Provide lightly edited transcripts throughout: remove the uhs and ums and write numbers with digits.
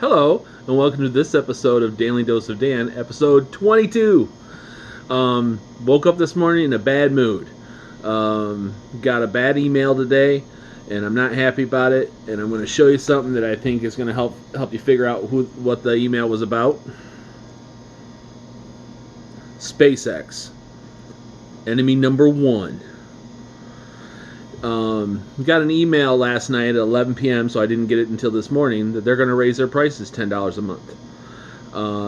Hello, and welcome to this episode of Daily Dose of Dan, episode 22. Woke up this morning in a bad mood. Got a bad email today, and I'm not happy about it. And I'm going to show you something that I think is going to help you figure out what the email was about. SpaceX, enemy number one. Got an email last night at 11 p.m., so I didn't get it until this morning, that they're going to raise their prices $10 a month.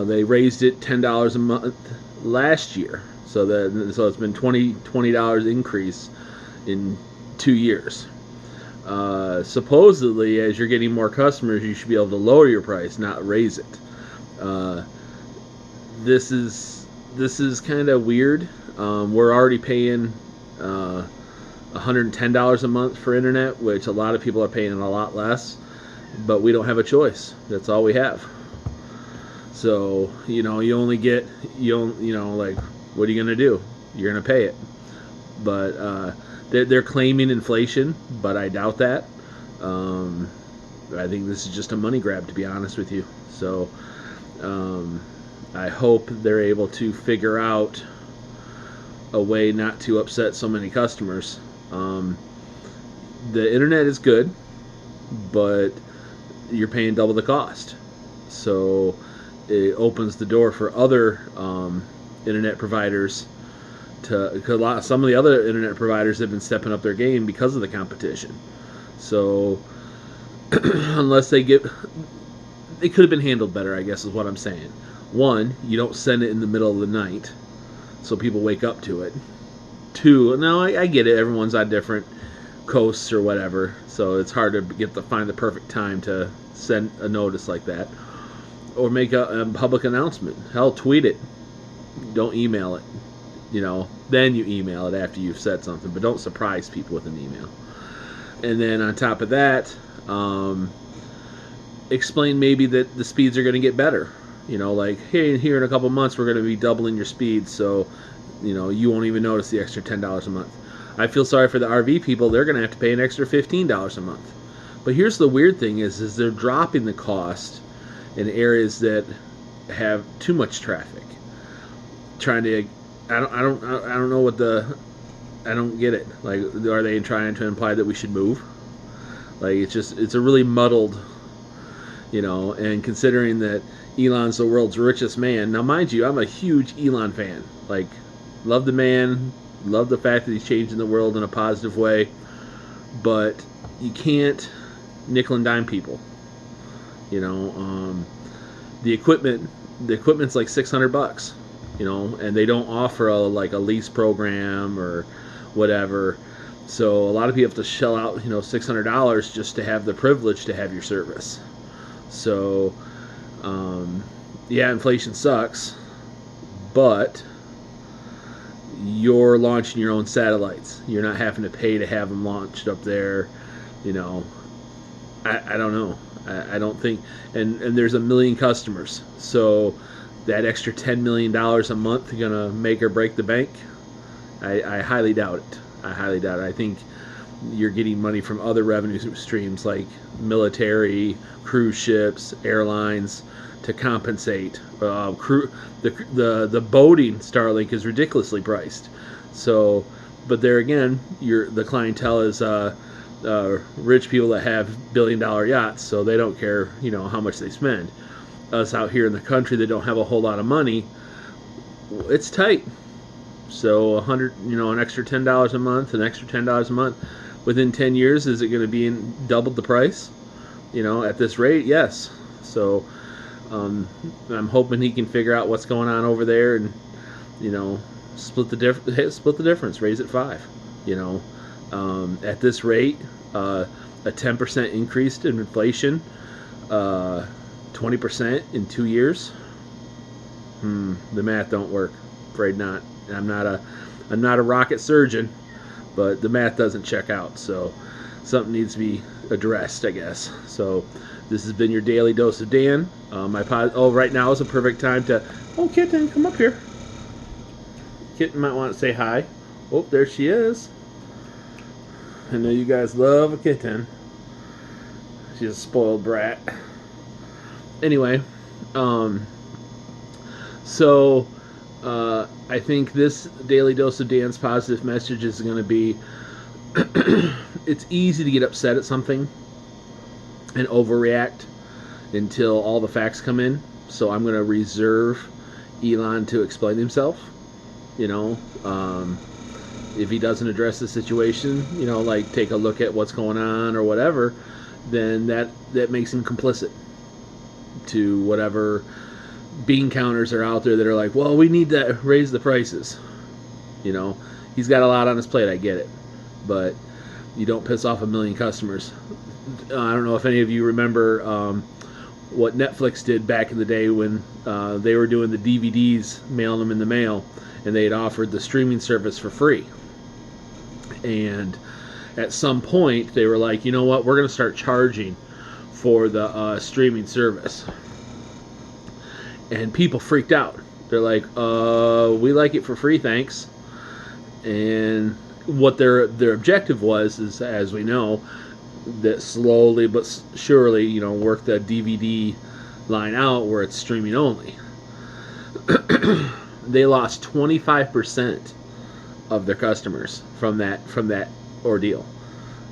They raised it $10 a month last year, so it's been $20 increase in 2 years. Supposedly, as you're getting more customers, you should be able to lower your price, not raise it. This is kind of weird. We're already paying $110 a month for internet, which a lot of people are paying a lot less, but we don't have a choice. That's all we have. So, you only get, like, what are you going to do? You're going to pay it. But they're claiming inflation, but I doubt that. I think this is just a money grab, to be honest with you. So I hope they're able to figure out a way not to upset so many customers. The internet is good, but you're paying double the cost. So it opens the door for other internet providers because some of the other internet providers have been stepping up their game because of the competition. So unless they could have been handled better, I guess is what I'm saying. One, you don't send it in the middle of the night so people wake up to it. Two, now I get it, everyone's on different coasts or whatever, so it's hard to find the perfect time to send a notice like that. Or make a public announcement. Hell, tweet it. Don't email it. Then you email it after you've said something, but don't surprise people with an email. And then on top of that, explain maybe that the speeds are going to get better. Like, hey, here in a couple months we're going to be doubling your speeds, so you won't even notice the extra $10 a month. I feel sorry for the RV people. They're going to have to pay an extra $15 a month. But here's the weird thing is they're dropping the cost in areas that have too much traffic. I don't know I don't get it. Like, are they trying to imply that we should move? Like, it's a really muddled, and considering that Elon's the world's richest man. Now, mind you, I'm a huge Elon fan. Like, love the man, love the fact that he's changing the world in a positive way, but you can't nickel and dime people. The equipment's like $600, and they don't offer a lease program or whatever. So a lot of people have to shell out, $600 just to have the privilege to have your service. So, yeah, inflation sucks, but you're launching your own satellites. You're not having to pay to have them launched up there. I don't know. I don't think, and there's 1 million customers. So that extra $10 million a month gonna make or break the bank? I highly doubt it. I think you're getting money from other revenue streams like military, cruise ships, airlines to compensate. The boating Starlink is ridiculously priced. So, but there again, the clientele is rich people that have billion-dollar yachts, so they don't care, how much they spend. Us out here in the country that don't have a whole lot of money, it's tight. So an extra $10 a month, an extra $10 a month. Within 10 years, is it going to be double the price? At this rate, yes. So I'm hoping he can figure out what's going on over there and, split the difference, raise it 5. At this rate, a 10% increase in inflation, 20% in 2 years. The math don't work. Afraid not. I'm not a rocket surgeon, but the math doesn't check out. So something needs to be addressed, I guess. So this has been your daily dose of Dan. Right now is a perfect time to. Oh, Kitten, come up here. Kitten might want to say hi. Oh, there she is. I know you guys love a kitten. She's a spoiled brat. anyway, so I think this daily dose of Dan's positive message is going to be it's easy to get upset at something and overreact until all the facts come in. So I'm going to reserve Elon to explain himself. You know, if he doesn't address the situation, you know, like take a look at what's going on or whatever, then that makes him complicit to whatever bean counters are out there that are like, well, we need to raise the prices. You know, he's got a lot on his plate, I get it, but you don't piss off 1 million customers. I don't know if any of you remember what Netflix did back in the day when they were doing the DVDs, mailing them in the mail, and they had offered the streaming service for free. And at some point, they were like, you know what, we're going to start charging for the streaming service. And people freaked out. They're like, we like it for free, thanks. And what their objective was, is, as we know, that slowly but surely, you know, work the DVD line out where it's streaming only. They lost 25% of their customers from that ordeal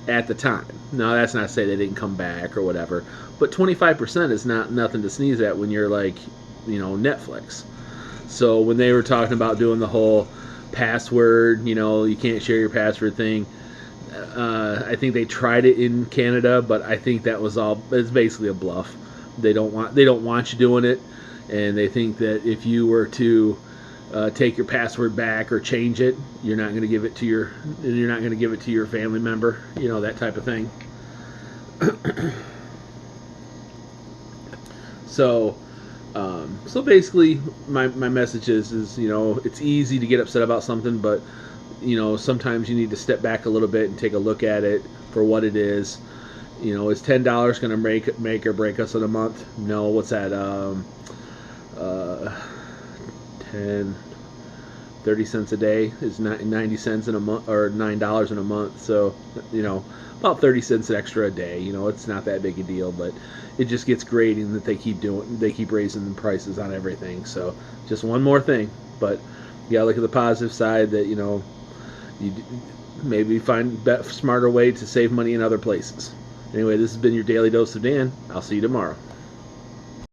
at the time. Now, that's not to say they didn't come back or whatever, but 25% is not nothing to sneeze at when you're like, you know, Netflix. So when they were talking about doing the whole password, you know, you can't share your password thing, I think they tried it in Canada, but I think that was all, it's basically a bluff. They don't want you doing it, and they think that if you were to take your password back or change it, you're not going to give it to your family member, you know, that type of thing. So basically my message is, you know, it's easy to get upset about something, but you know, sometimes you need to step back a little bit and take a look at it for what it is. You know, is $10 going to make or break us in a month? No. What's that? 10, 30 cents a day is 90 cents in a month, or $9 in a month. So, you know, about 30 cents extra a day. You know, it's not that big a deal, but it just gets grating that they keep raising the prices on everything. So, just one more thing, but you gotta look at the positive side, that, you know, you maybe find a smarter way to save money in other places. Anyway, this has been your Daily Dose of Dan. I'll see you tomorrow.